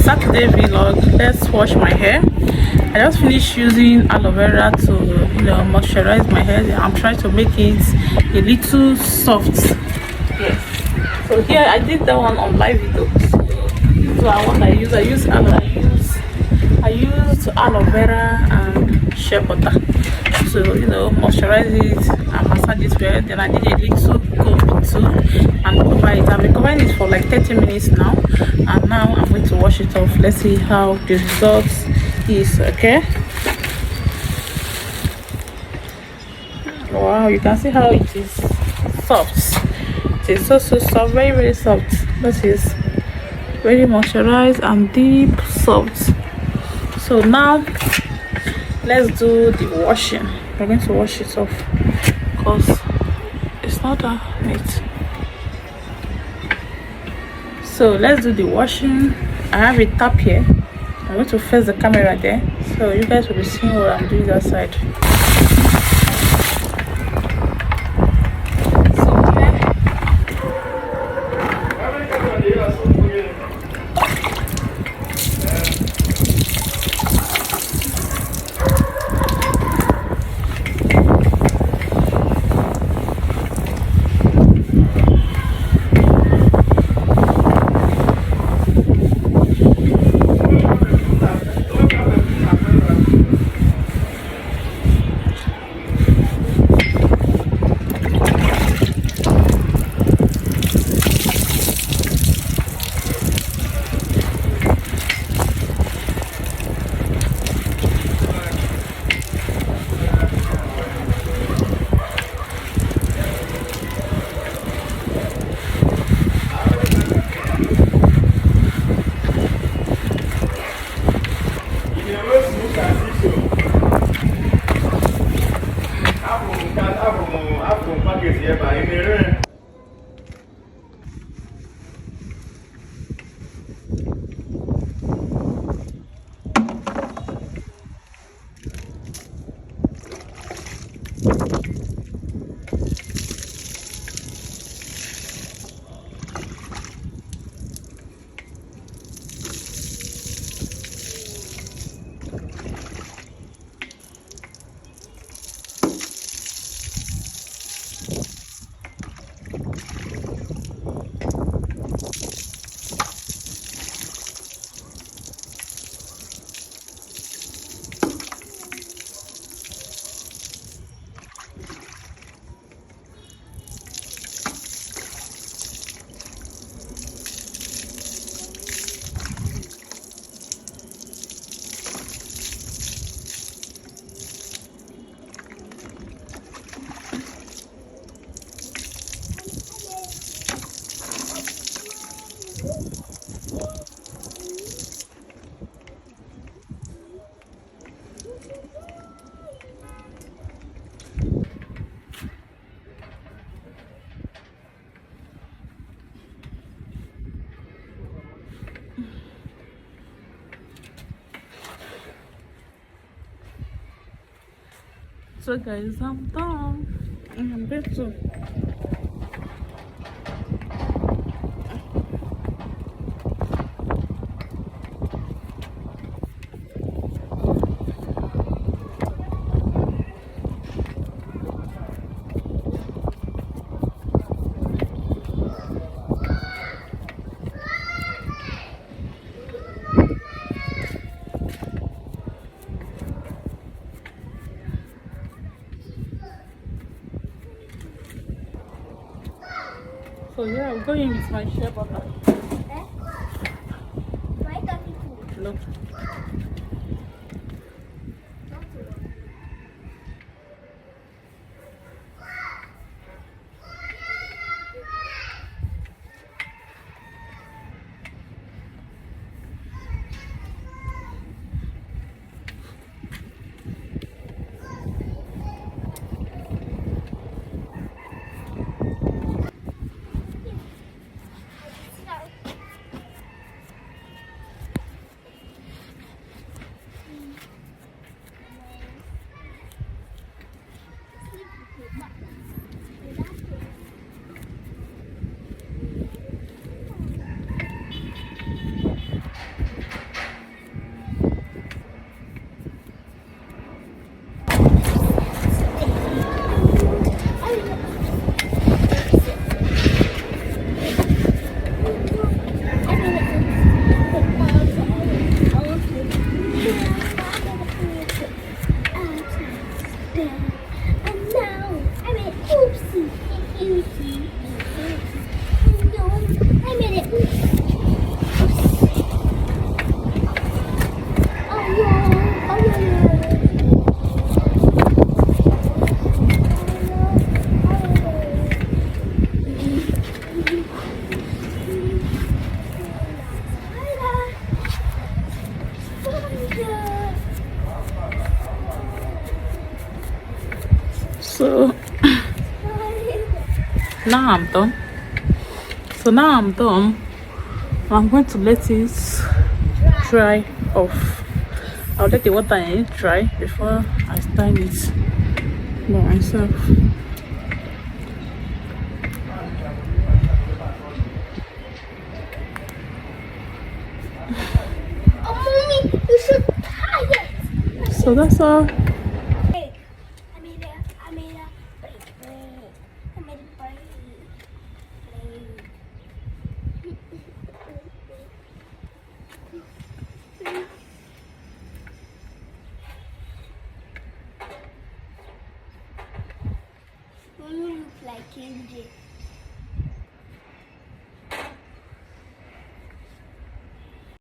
Saturday vlog. Let's wash my hair. I just finished using aloe vera to moisturize my hair. I'm trying to make it a little soft. Yes. So here I did that one on live video. So I want I use aloe vera and shea butter to moisturize it and massage it well. Then I did a little comb too and cover it. I've been covering it for like 30 minutes now, and now I'm going to wash it off. Let's see how the result is. Okay, wow, you can see how it is soft. It is so soft, very soft. That is very moisturized and deep soft. So now let's do the washing. We're going to wash it off because it's not that neat. So let's do the washing. I have a tap here. I'm going to face the camera there, so you guys will be seeing what I'm doing that side. So guys, I'm done and I'm going to so yeah, I'm going with my shea butter. Look. Easy. No, I made it. Oh no! Oh So now I'm done. I'm going to let it dry off. I'll let the water in it dry before I stand it by myself. mommy, you should tie it. So that's all. Hey, I made a break. I made a break. You look like KJ.